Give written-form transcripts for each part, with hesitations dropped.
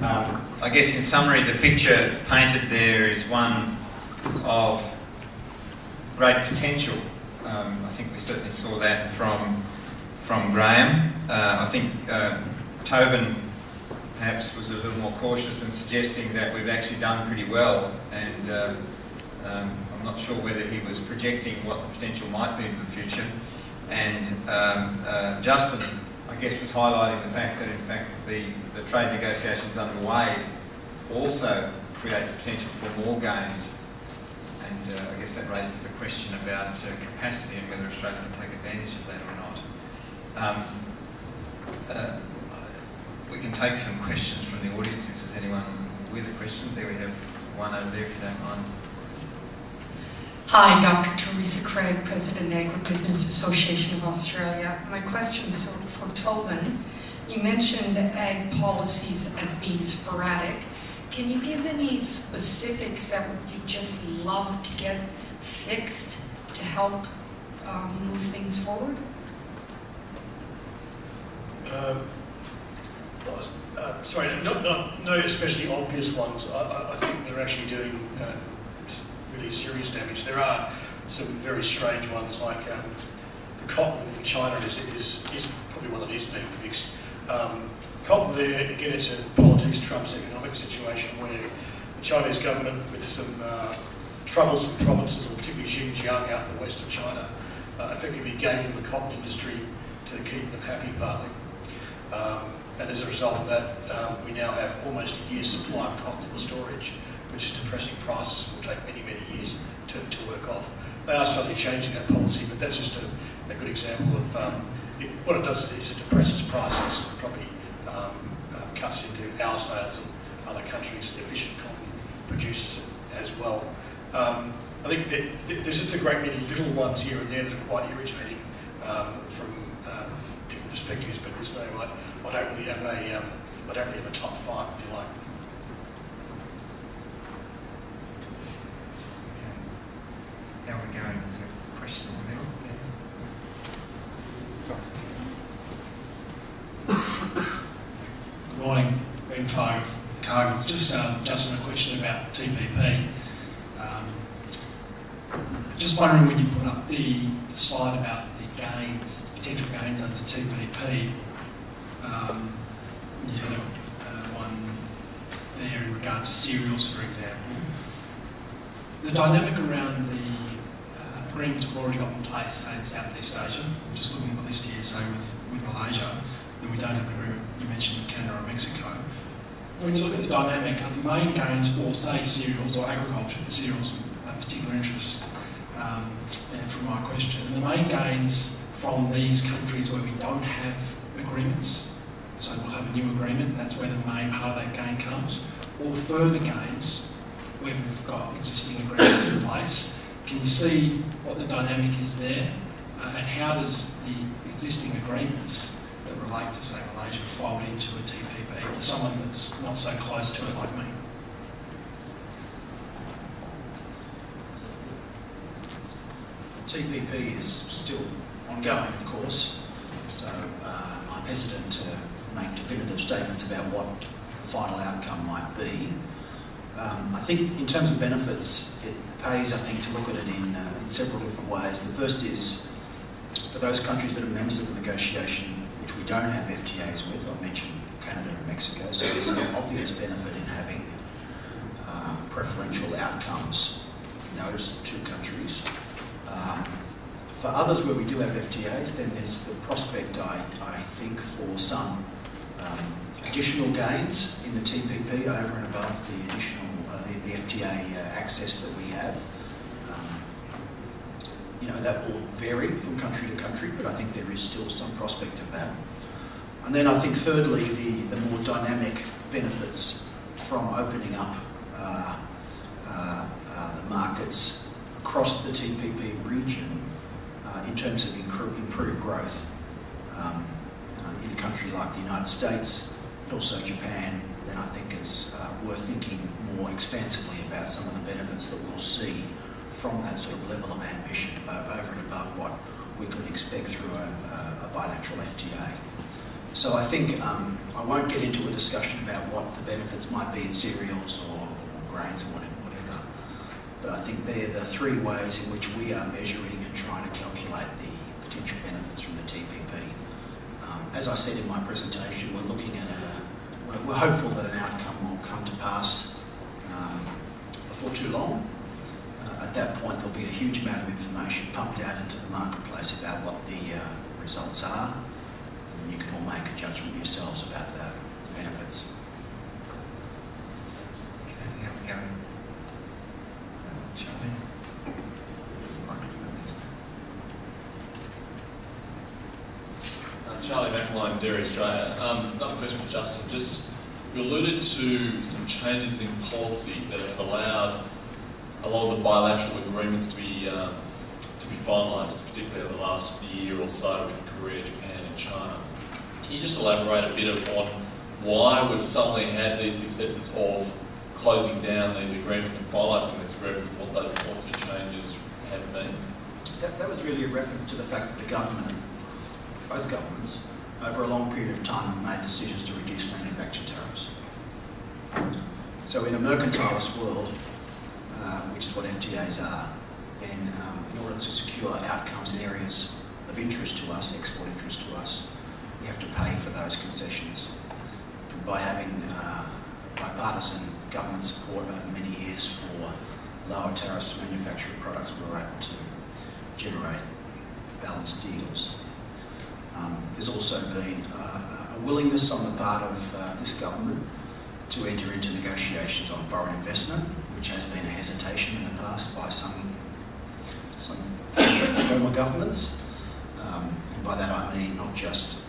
I guess in summary, the picture painted there is one of great potential. I think we certainly saw that from Graham. I think Tobin perhaps was a little more cautious in suggesting that we've actually done pretty well, and I'm not sure whether he was projecting what the potential might be in the future. And Justin, I guess, was highlighting the fact that in fact the trade negotiations underway also create the potential for more gains. And I guess that raises the question about capacity and whether Australia can take advantage of that or not. We can take some questions from the audience if there's anyone with a question. There we have one over there, if you don't mind. Hi, Dr. Teresa Craig, President Agribusiness Association of Australia. My question is for Tobin. You mentioned ag policies as being sporadic. Can you give any specifics that you'd just love to get fixed to help move things forward? Sorry, no especially obvious ones. I think they're actually doing really serious damage. There are some very strange ones, like the cotton in China is probably one that is being fixed. Cotton there, again, it's a politics trumps economic situation where the Chinese government, with some troublesome provinces, or particularly Xinjiang out in the west of China, effectively gave them the cotton industry to keep them happy, partly. And as a result of that, we now have almost a year's supply of cotton in storage, which is depressing prices. It will take many, many years to work off. They are suddenly changing that policy, but that's just a good example of what it does is it depresses prices, probably cuts into our sales and other countries' efficient cotton producers as well. I think that there's just a great many little ones here and there that are quite irritating from different perspectives, but there's no, I don't really have a top five, if you like. How are we going? There's a question in the middle. Sorry. Good morning, Ben Cargill. Just a question about TPP. Just wondering, when you put up the slide about the gains, potential gains under TPP, you had one there in regard to cereals, for example. The dynamic around the agreements we've already got in place, say in Southeast Asia, I'm just looking at the list here, say with Malaysia, then we don't have an agreement, you mentioned Canada or Mexico. When you look at the dynamic, are the main gains for, say, cereals or agriculture, cereals of particular interest, from my question, and the main gains from these countries where we don't have agreements, so we'll have a new agreement, and that's where the main part of that gain comes, or further gains where we've got existing agreements in place. Can you see what the dynamic is there, and how does the existing agreements that relate to, say, Malaysia fold into a TPP for someone that's not so close to it like me? TPP is still ongoing, of course, so I'm hesitant to make definitive statements about what the final outcome might be. I think in terms of benefits, it pays, I think, to look at it in several different ways. The first is for those countries that are members of the negotiation, which we don't have FTAs with. I mentioned Canada and Mexico, so there's an obvious benefit in having preferential outcomes in those two countries. For others where we do have FTAs, then there's the prospect, I think, for some additional gains in the TPP over and above the additional the FTA access that we have. That will vary from country to country, but I think there is still some prospect of that. And then I think thirdly, the more dynamic benefits from opening up the markets across the TPP region in terms of improved growth in a country like the United States, but also Japan, then I think it's worth thinking more expansively about some of the benefits that we'll see from that sort of level of ambition over and above what we could expect through a bilateral FTA. So I think I won't get into a discussion about what the benefits might be in cereals or grains or whatever, but I think they're the three ways in which we are measuring and trying to calculate the potential benefits from the TPP. As I said in my presentation, we're looking at we're hopeful that an outcome will come to pass before too long. At that point, there'll be a huge amount of information pumped out into the marketplace about what the results are, and you can all make a judgment yourselves about the benefits. Okay, how are we going? Charlie? There's a microphone. Charlie McElwain, Dairy Australia. Another question for Justin. Just, you alluded to some changes in policy that have allowed a lot of the bilateral agreements to be finalised, particularly over the last year or so with Korea, Japan and China. Can you just elaborate a bit on why we've suddenly had these successes of closing down these agreements and finalising these agreements and what those policy changes have been? That was really a reference to the fact that the government, both governments, over a long period of time have made decisions to reduce manufacturing tariffs. So in a mercantilist world, which is what FTAs are, then in order to secure outcomes in areas of interest to us, export interest to us, we have to pay for those concessions. And by having bipartisan government support over many years for lower tariffs to manufactured products, we were able to generate balanced deals. There's also been a willingness on the part of this government to enter into negotiations on foreign investment, which has been a hesitation in the past by some former governments. And by that I mean not just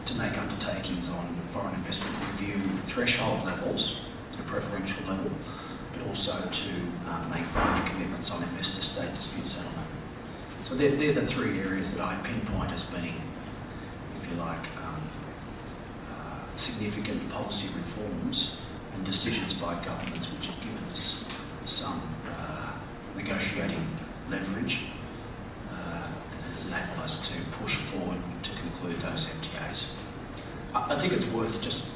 to make undertakings on foreign investment review threshold levels, at a preferential level, but also to make binding commitments on investor-state dispute settlement. So they're the three areas that I pinpoint as being, if you like, significant policy reforms and decisions by governments which have given us some negotiating leverage and has enabled us to push forward to conclude those FTAs. I think it's worth just,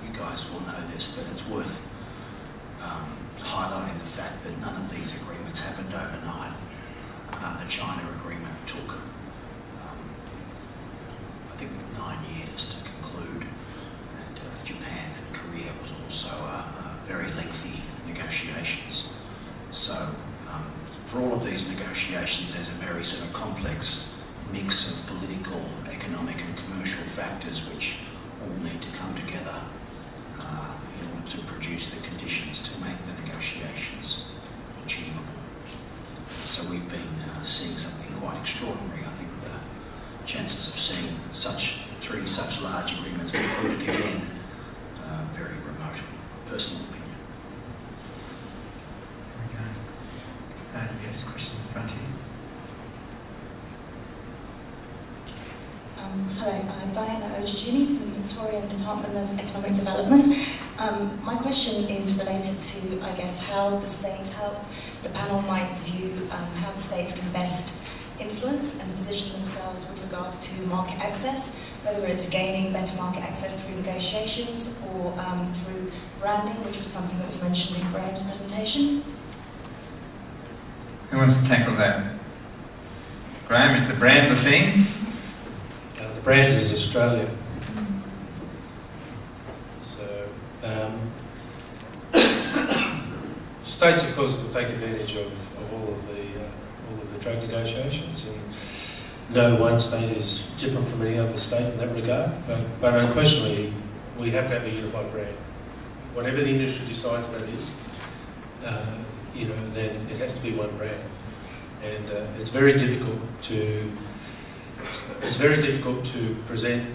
you guys will know this, but it's worth highlighting the fact that none of these agreements happened overnight. The China agreement took, I think, 9 years to conclude, and Japan and Korea was also very lengthy negotiations. So for all of these negotiations, there's a very sort of complex mix of political, economic and commercial factors which all need to come together in order to produce the conditions to make the negotiations achievable. So we've been seeing something quite extraordinary. I think the chances of seeing three such large agreements concluded again very remote. Personal opinion. There we go. Yes, question in front of you. Hello, Diana Ojijuni from the Victorian Department of Economic Development. My question is related to, I guess, how the states, how the panel might view how the states can best influence and position themselves with regards to market access, whether it's gaining better market access through negotiations or through branding, which was something that was mentioned in Graham's presentation. Who wants to tackle that? Graham, is the brand the thing? The brand is Australia. So, states, of course, will take advantage of all of the trade negotiations, and no one state is different from any other state in that regard. But unquestionably, we have to have a unified brand. Whatever the industry decides that is, then it has to be one brand, and it's very difficult to present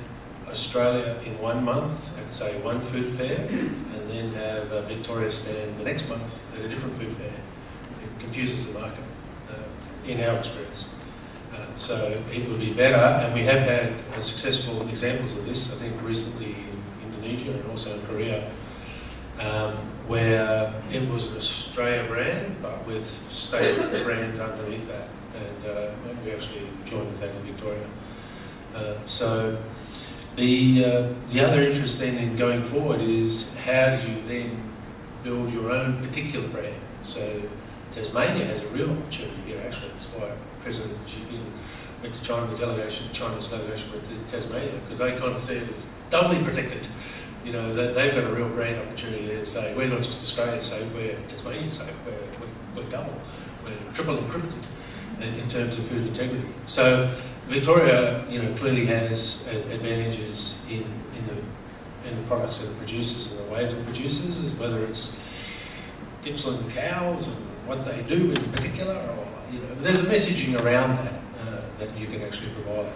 Australia in 1 month at, say, one food fair, and then have Victoria stand the next month at a different food fair. It confuses the market, in our experience. So it would be better, and we have had successful examples of this, I think recently in Indonesia and also in Korea, where it was an Australia brand, but with state brands underneath that, and we actually joined with that in Victoria. So The other interest then in going forward is how do you then build your own particular brand. So Tasmania has a real opportunity here actually. That's why President Xi Jinping went to China, China's delegation went to Tasmania, because they kind of see it as doubly protected. You know, they've got a real brand opportunity there to say, we're not just Australia safe, we're Tasmania safe, we're double, we're triple encrypted in terms of food integrity. So Victoria, you know, clearly has advantages in the products that it produces and the way that it produces, whether it's Gippsland cows and what they do in particular, or, you know, there's a messaging around that that you can actually provide.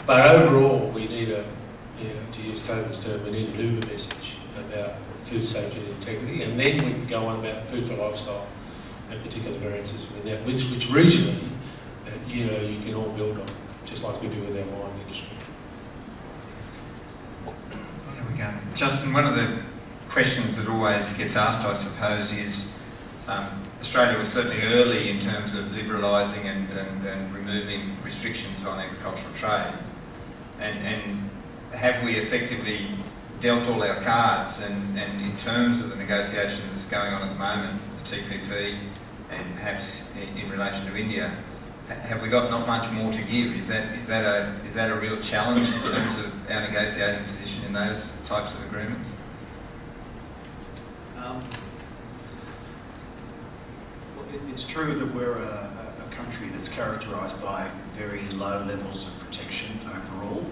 But overall, we need to use Tobin's term, we need an Uber message about food safety and integrity, and then we can go on about food for lifestyle and particular variances within that, which regionally, you know, you can all build on, just like we do with our wine industry. There we go. Justin, one of the questions that always gets asked, I suppose, is Australia was certainly early in terms of liberalising and removing restrictions on agricultural trade. And have we effectively dealt all our cards? And in terms of the negotiation that's going on at the moment, the TPP, and perhaps in relation to India, have we got not much more to give? Is that a real challenge in terms of our negotiating position in those types of agreements? It's true that we're a country that's characterised by very low levels of protection overall,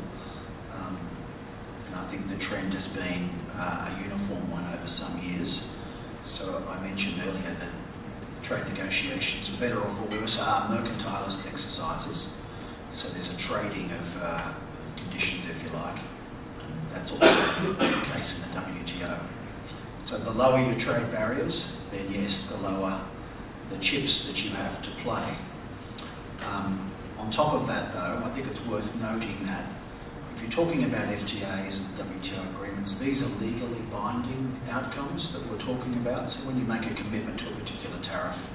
and I think the trend has been a uniform one over some years. So I mentioned earlier that trade negotiations, for better or for worse, are mercantilist exercises. So there's a trading of conditions, if you like, and that's also the case in the WTO. So the lower your trade barriers, then yes, the lower the chips that you have to play. On top of that, though, I think it's worth noting that if you're talking about FTAs and WTO agreements, these are legally binding outcomes that we're talking about. So when you make a commitment to a particular tariff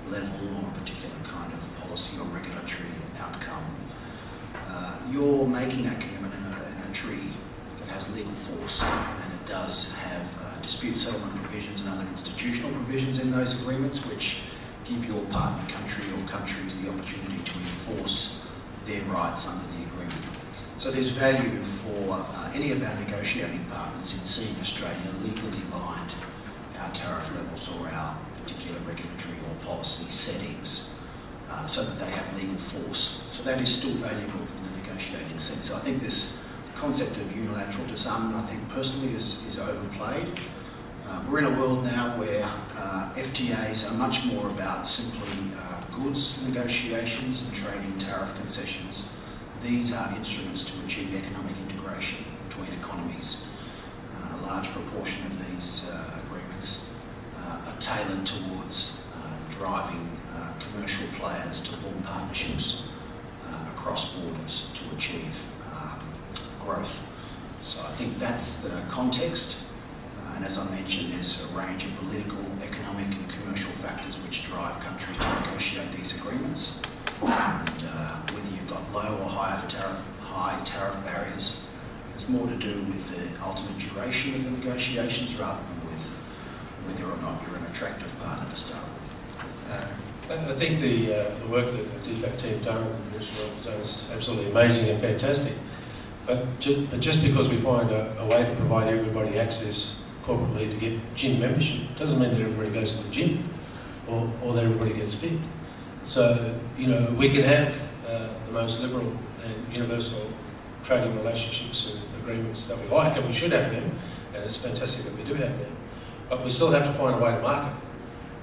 level or a particular kind of policy or regulatory outcome, you're making that commitment in a treaty that has legal force, and it does have dispute settlement provisions and other institutional provisions in those agreements which give your partner country or countries the opportunity to enforce their rights under the agreement. So there's value for any of our negotiating partners in seeing Australia legally bind our tariff levels or our particular regulatory or policy settings so that they have legal force. So that is still valuable in the negotiating sense. So I think this concept of unilateral disarmament, I think personally, is overplayed. We're in a world now where FTAs are much more about simply goods negotiations and trading tariff concessions. These are instruments to achieve economic integration between economies. A large proportion of these agreements are tailored towards driving commercial players to form partnerships across borders to achieve growth. So I think that's the context. And as I mentioned, there's a range of political, economic and commercial factors which drive countries to negotiate these agreements. And whether you've got low or high tariff barriers, it's more to do with the ultimate duration of the negotiations rather than with whether or not you're an attractive partner to start with. I think the work that the DFAT team done in this role is absolutely amazing and fantastic. But just because we find a way to provide everybody access corporately to get gym membership doesn't mean that everybody goes to the gym or that everybody gets fit. So, you know, we can have the most liberal and universal trading relationships and agreements that we like, and we should have them, and it's fantastic that we do have them. But we still have to find a way to market,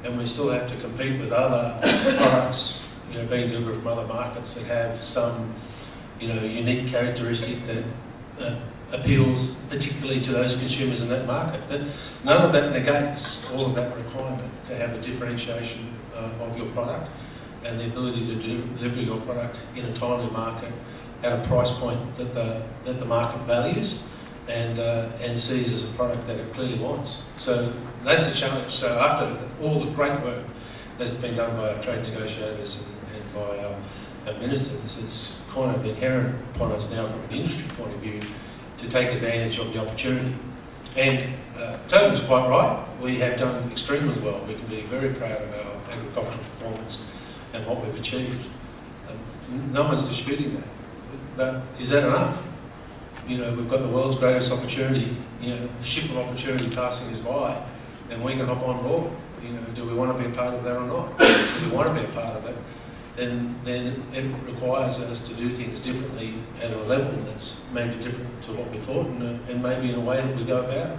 and we still have to compete with other products, you know, being delivered from other markets that have some, you know, unique characteristic that appeals particularly to those consumers in that market. That none of that negates all of that requirement to have a differentiation of your product and the ability to deliver your product in a timely market at a price point that the market values and sees as a product that it clearly wants. So that's a challenge. So after all the great work that's been done by our trade negotiators and by our ministers, it's kind of inherent upon us now from an industry point of view to take advantage of the opportunity. And Tobin's quite right. We have done extremely well. We can be very proud of our agricultural performance and what we've achieved. No one's disputing that. But is that enough? You know, we've got the world's greatest opportunity, you know, the ship of opportunity passing us by, and we can hop on board. You know, do we want to be a part of that or not? If we want to be a part of it, then it requires us to do things differently at a level that's maybe different to what we thought, and maybe in a way that we go about it.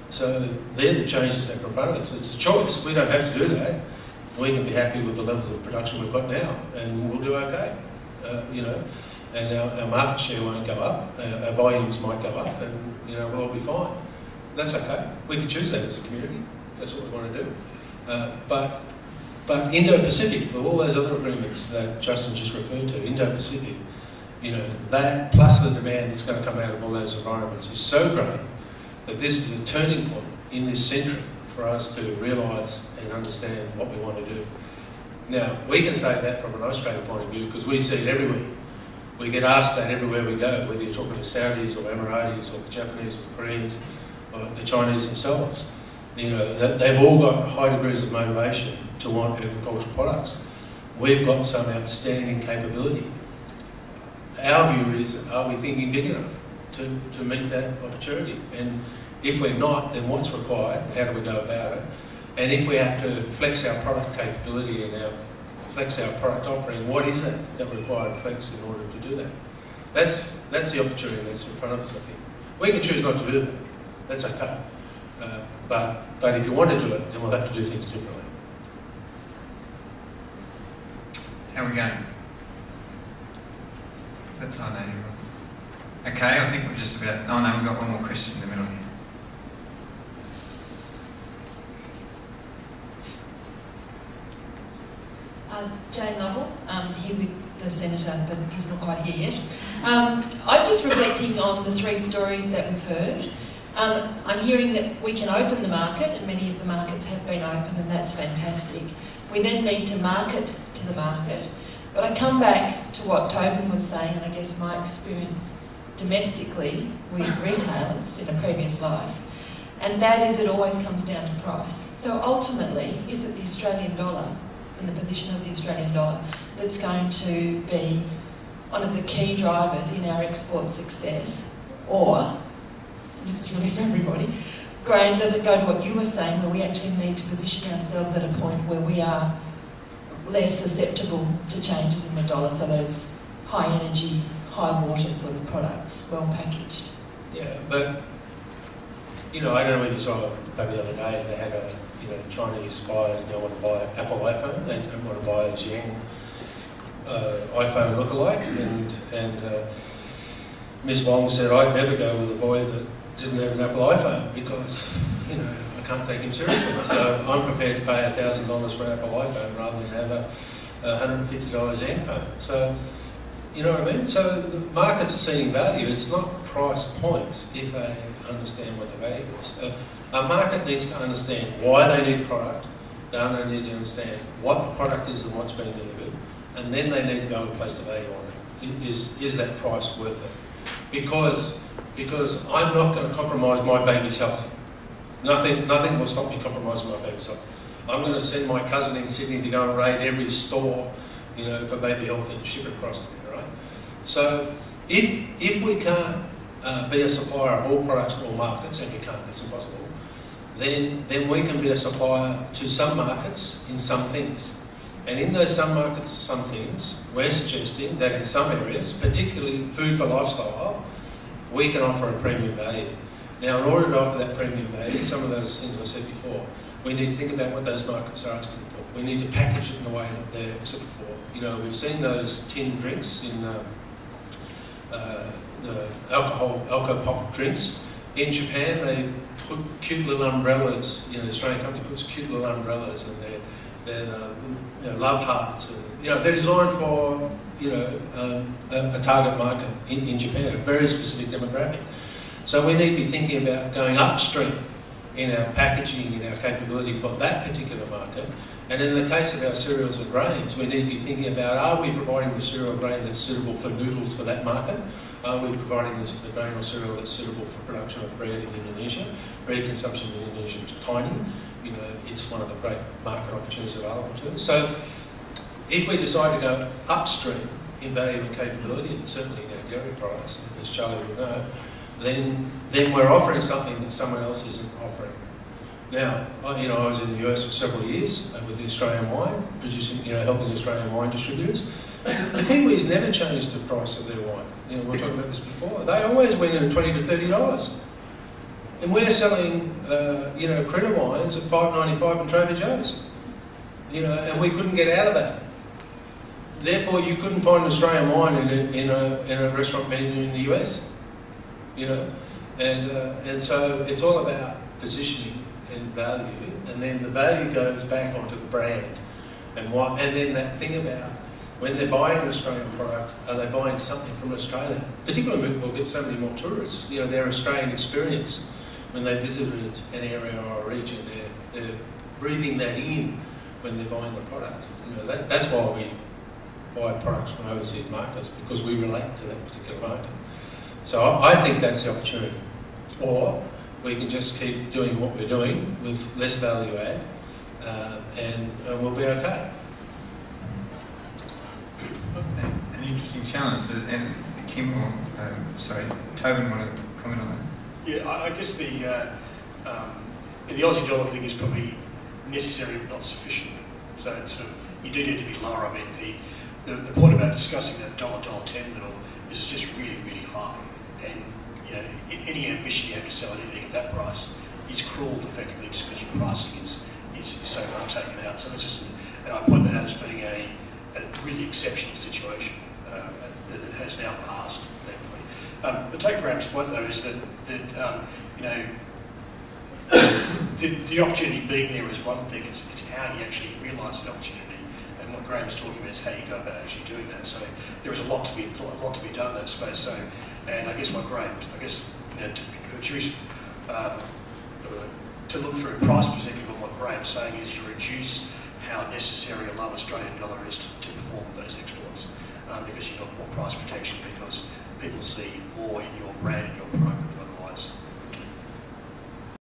So they're the changes that confront us. It's a choice. We don't have to do that. We can be happy with the levels of production we've got now, and we'll do okay. You know, and our market share won't go up. Our volumes might go up, and you know, we'll all be fine. That's okay. We can choose that as a community. That's what we want to do. But Indo-Pacific, for all those other agreements that Justin just referred to, Indo-Pacific, you know, that plus the demand that's going to come out of all those environments is so great that this is a turning point in this century for us to realise and understand what we want to do. Now, we can say that from an Australian point of view because we see it everywhere. We get asked that everywhere we go, whether you're talking to Saudis or Emiratis or the Japanese or the Koreans or the Chinese themselves. You know, they've all got high degrees of motivation to want agricultural products. We've got some outstanding capability. Our view is, are we thinking big enough to meet that opportunity? And if we're not, then what's required? How do we go about it? And if we have to flex our product capability and flex our product offering, what is it that requires flex in order to do that? That's the opportunity that's in front of us, I think. We can choose not to do that. That's okay. But if you want to do it, then we'll have to do things differently. How are we going? Is that time now? Okay, I think we're just about... Oh no, we've got one more question in the middle here. Jane Lovell, here with the Senator, but he's not quite here yet. I'm just reflecting on the three stories that we've heard. I'm hearing that we can open the market, and many of the markets have been opened, and that's fantastic. We then need to market to the market. But I come back to what Tobin was saying, and I guess my experience domestically with retailers in a previous life, and that is it always comes down to price. So ultimately, is it the Australian dollar and the position of the Australian dollar that's going to be one of the key drivers in our export success? Or, so this is really for everybody, Graham, does it go to what you were saying, where we actually need to position ourselves at a point where we are less susceptible to changes in the dollar, so those high energy, high water sort of products, well packaged? Yeah, but, you know, I don't know whether you saw maybe the other day, they had a, you know, Chinese buyers now want to buy an Apple iPhone, they don't want to buy a Xiang iPhone lookalike, and Ms Wong said, I'd never go with a boy that didn't have an Apple iPhone because, you know, I can't take him seriously. So I'm prepared to pay $1,000 for an Apple iPhone rather than have a $150 Xiang phone. So, you know what I mean? So the markets are seeing value. It's not price points if they understand what the value is. A market needs to understand why they need product. They need to understand what the product is and what's being delivered, and then they need to be able to place the value on it. Is that price worth it? Because I'm not going to compromise my baby's health. Nothing will stop me compromising my baby's health. I'm going to send my cousin in Sydney to go and raid every store, you know, for baby health and ship it across to me, right? So if we can't be a supplier of all products to all markets, and we can't, that's impossible, then we can be a supplier to some markets in some things. And in those some markets, some things, we're suggesting that in some areas, particularly food for lifestyle, we can offer a premium value. Now, in order to offer that premium value, some of those things I said before, we need to think about what those markets are asking for. We need to package it in a way that they're looking for. You know, we've seen those tin drinks in the alcohol pop drinks. In Japan, they put cute little umbrellas. You know, the Australian company puts cute little umbrellas, and they're you know, love hearts, and you know, they're designed for, you know, a target market in Japan, a very specific demographic. So we need to be thinking about going upstream in our packaging, in our capability for that particular market, And in the case of our cereals and grains, we need to be thinking about, are we providing the cereal or grain that's suitable for noodles for that market? Are we providing the grain or cereal that's suitable for production of bread in Indonesia? Bread consumption in Indonesia is tiny. You know, it's one of the great market opportunities available to us. So if we decide to go upstream in value and capability, and certainly in our dairy products, as Charlie will know, then we're offering something that someone else isn't offering. Now, I was in the US for several years with the Australian wine, producing, helping Australian wine distributors. The Kiwis never changed the price of their wine. We were talking about this before. They always went in at $20 to $30. And we're selling, Critter wines at $5.95 in Trader Joe's. And we couldn't get out of that. Therefore, you couldn't find Australian wine in a restaurant menu in the US. And so it's all about positioning and value, and then the value goes back onto the brand. And then that thing about when they're buying an Australian product, are they buying something from Australia? Particularly we'll get so many more tourists, their Australian experience when they visited an area or a region, they're breathing that in when they're buying the product. That's why we buy products from overseas markets, because we relate to that particular market. So I think that's the opportunity. Or we can just keep doing what we're doing with less value add, and we'll be okay. An interesting challenge. And Tim, Tobin wanted to comment on that. Yeah, I guess the Aussie dollar thing is probably necessary but not sufficient. So sort of you do need to be lower. I mean, the point about discussing that $1.10 middle is just really, really high. And any ambition you have to sell anything at that price is cruel, effectively, just because your pricing is so far taken out. So that's just, and I point that out as being a really exceptional situation that it has now passed, thankfully. But take Graham's point though is that the opportunity being there is one thing. It's how you actually realise the opportunity, and what Graham's talking about is how you go about actually doing that. So there is a lot to be done in that space. So. And I guess what Graham, to produce, to look through a price perspective on what Graham's saying is you reduce how necessary a low Australian dollar is to perform those exports, because you've got more price protection because people see more in your brand and your product than otherwise